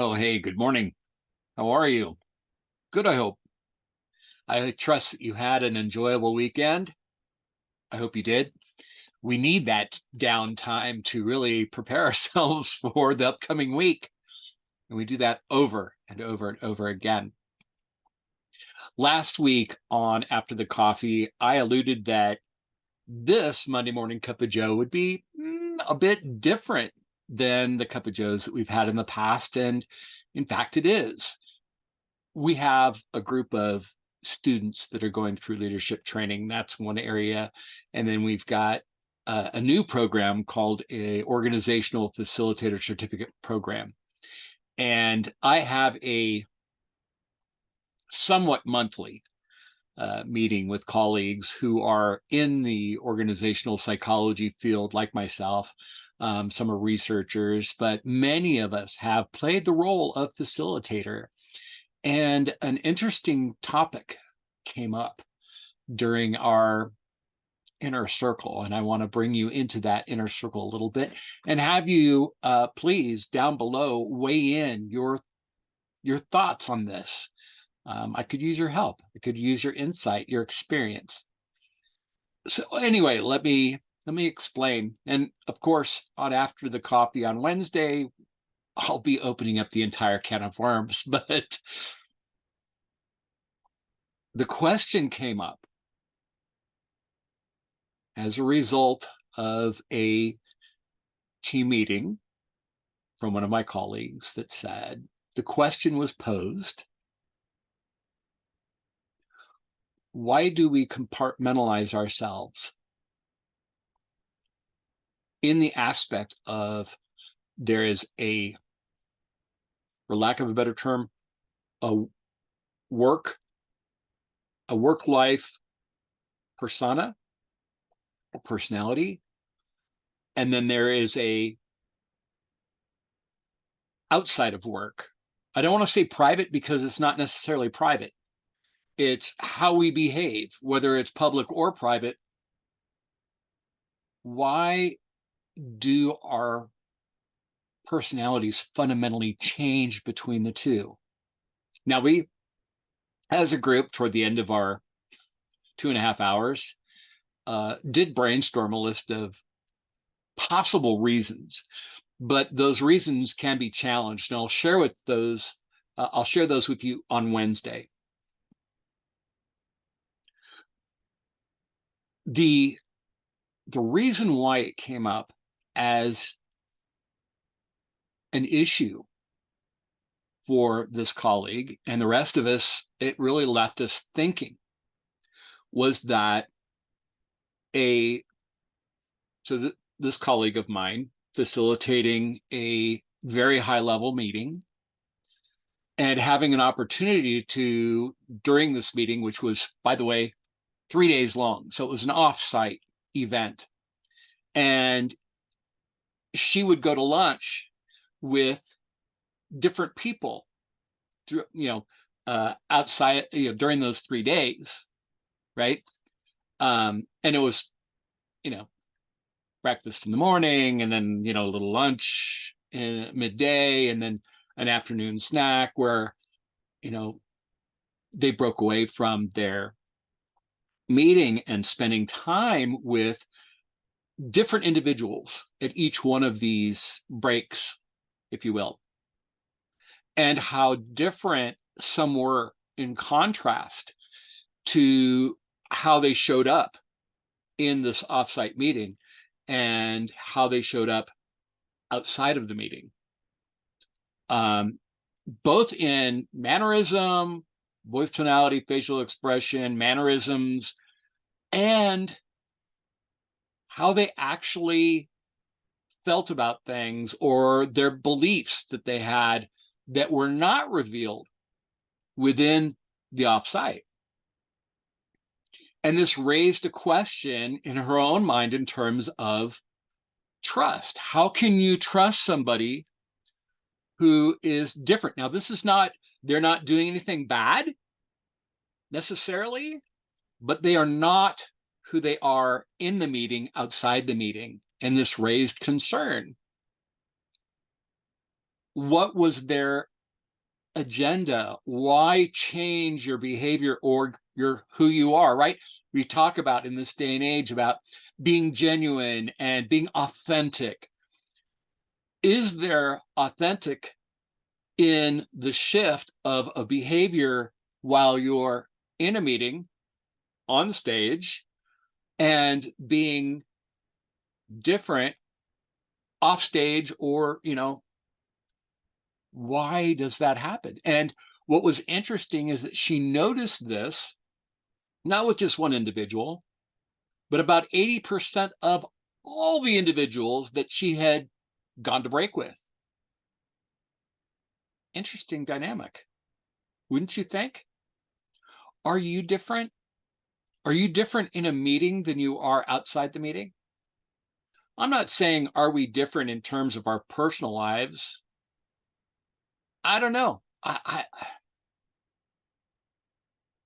Oh, hey, good morning. How are you? Good, I hope. I trust that you had an enjoyable weekend. I hope you did. We need that downtime to really prepare ourselves for the upcoming week. And we do that over and over and over again. Last week on After the Coffee, I alluded that this Monday morning cup of Joe would be a bit different than the cup of Joes that we've had in the past. And in fact, it is. We have a group of students that are going through leadership training. That's one area. And then we've got a new program called a organizational facilitator certificate program. And I have a somewhat monthly meeting with colleagues who are in the organizational psychology field, like myself. Some are researchers, but many of us have played the role of facilitator. And an interesting topic came up during our inner circle, and I want to bring you into that inner circle a little bit and have you please down below weigh in your thoughts on this. I could use your help. I could use your insight, your experience. So anyway, let me explain. And of course, on After the Coffee on Wednesday, I'll be opening up the entire can of worms, but the question came up as a result of a team meeting from one of my colleagues that said the question was posed, why do we compartmentalize ourselves in the aspect of there is a, for lack of a better term, a work, a work life persona or personality, and then there is a outside of work. I don't want to say private because it's not necessarily private. It's how we behave, whether it's public or private. Why do our personalities fundamentally change between the two? Now, we, as a group, toward the end of our 2.5 hours, did brainstorm a list of possible reasons, but those reasons can be challenged, and I'll share with those. I'll share those with you on Wednesday. The reason why it came up as an issue for this colleague and the rest of us, it really left us thinking, was that a so this colleague of mine facilitating a very high level meeting and having an opportunity to, during this meeting, which was, by the way, 3 days long, so it was an off-site event, and she would go to lunch with different people through, outside, during those 3 days, right? And it was, you know, breakfast in the morning, and then, a little lunch in midday, and then an afternoon snack where, they broke away from their meeting and spending time with different individuals at each one of these breaks, if you will, and how different some were in contrast to how they showed up in this offsite meeting and how they showed up outside of the meeting, both in mannerism, voice tonality, facial expression, mannerisms, and how they actually felt about things or their beliefs that they had that were not revealed within the offsite. And this raised a question in her own mind in terms of trust. How can you trust somebody who is different? Now, this is not, they're not doing anything bad necessarily, but they are not who they are in the meeting, outside the meeting. And this raised concern. What was their agenda? Why change your behavior or your who you are, right? We talk about in this day and age about being genuine and being authentic. Is there authentic in the shift of a behavior while you're in a meeting on stage and being different off stage, or why does that happen? And what was interesting is that she noticed this not with just one individual, but about 80% of all the individuals that she had gone to break with. Interesting dynamic, wouldn't you think? Are you different? Are you different in a meeting than you are outside the meeting? I'm not saying are we different in terms of our personal lives. I don't know.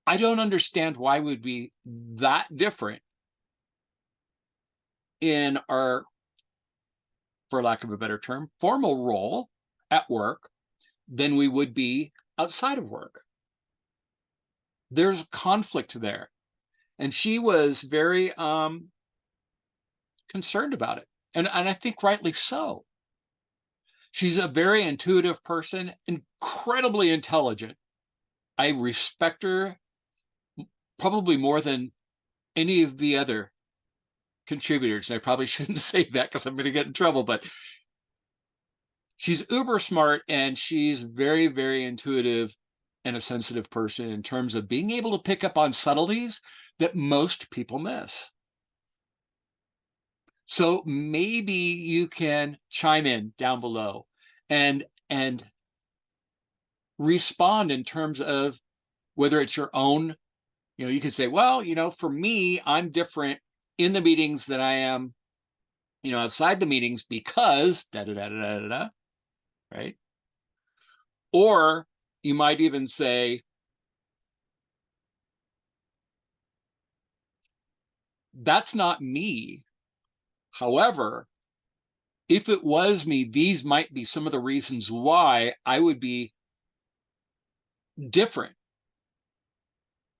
I don't understand why we'd be that different in our, for lack of a better term, formal role at work than we would be outside of work. There's conflict there. And she was very concerned about it. And I think rightly so. She's a very intuitive person, incredibly intelligent. I respect her probably more than any of the other contributors. And I probably shouldn't say that because I'm going to get in trouble, but she's uber smart and she's very, very intuitive and a sensitive person in terms of being able to pick up on subtleties that most people miss. So maybe you can chime in down below and respond in terms of whether it's your own, you could say, well, for me, I'm different in the meetings than I am, outside the meetings because da da da da da da, right? Or you might even say, that's not me. However, if it was me, these might be some of the reasons why I would be different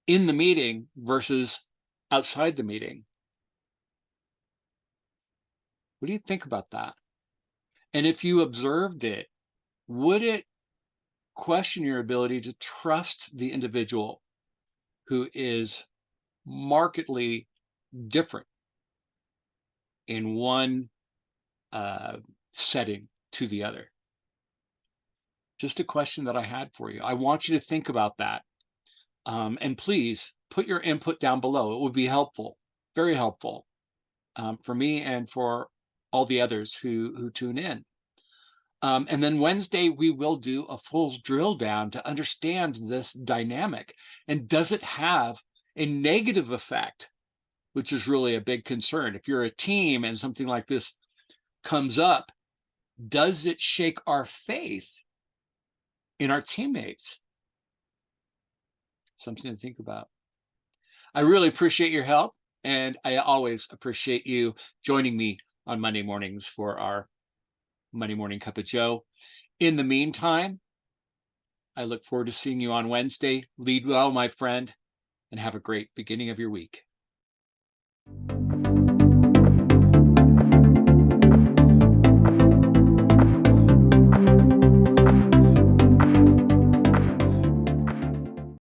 in the meeting versus outside the meeting. What do you think about that? And if you observed it, would it question your ability to trust the individual who is markedly different in one uh, setting to the other? Just a question that I had for you. I want you to think about that. And please put your input down below. It would be helpful, very helpful, for me and for all the others who tune in. And then Wednesday, we will do a full drill down to understand this dynamic. And does it have a negative effect, which is really a big concern? If you're a team and something like this comes up, does it shake our faith in our teammates? Something to think about. I really appreciate your help. And I always appreciate you joining me on Monday mornings for our Monday Morning Cup of Joe. In the meantime, I look forward to seeing you on Wednesday. Lead well, my friend, and have a great beginning of your week.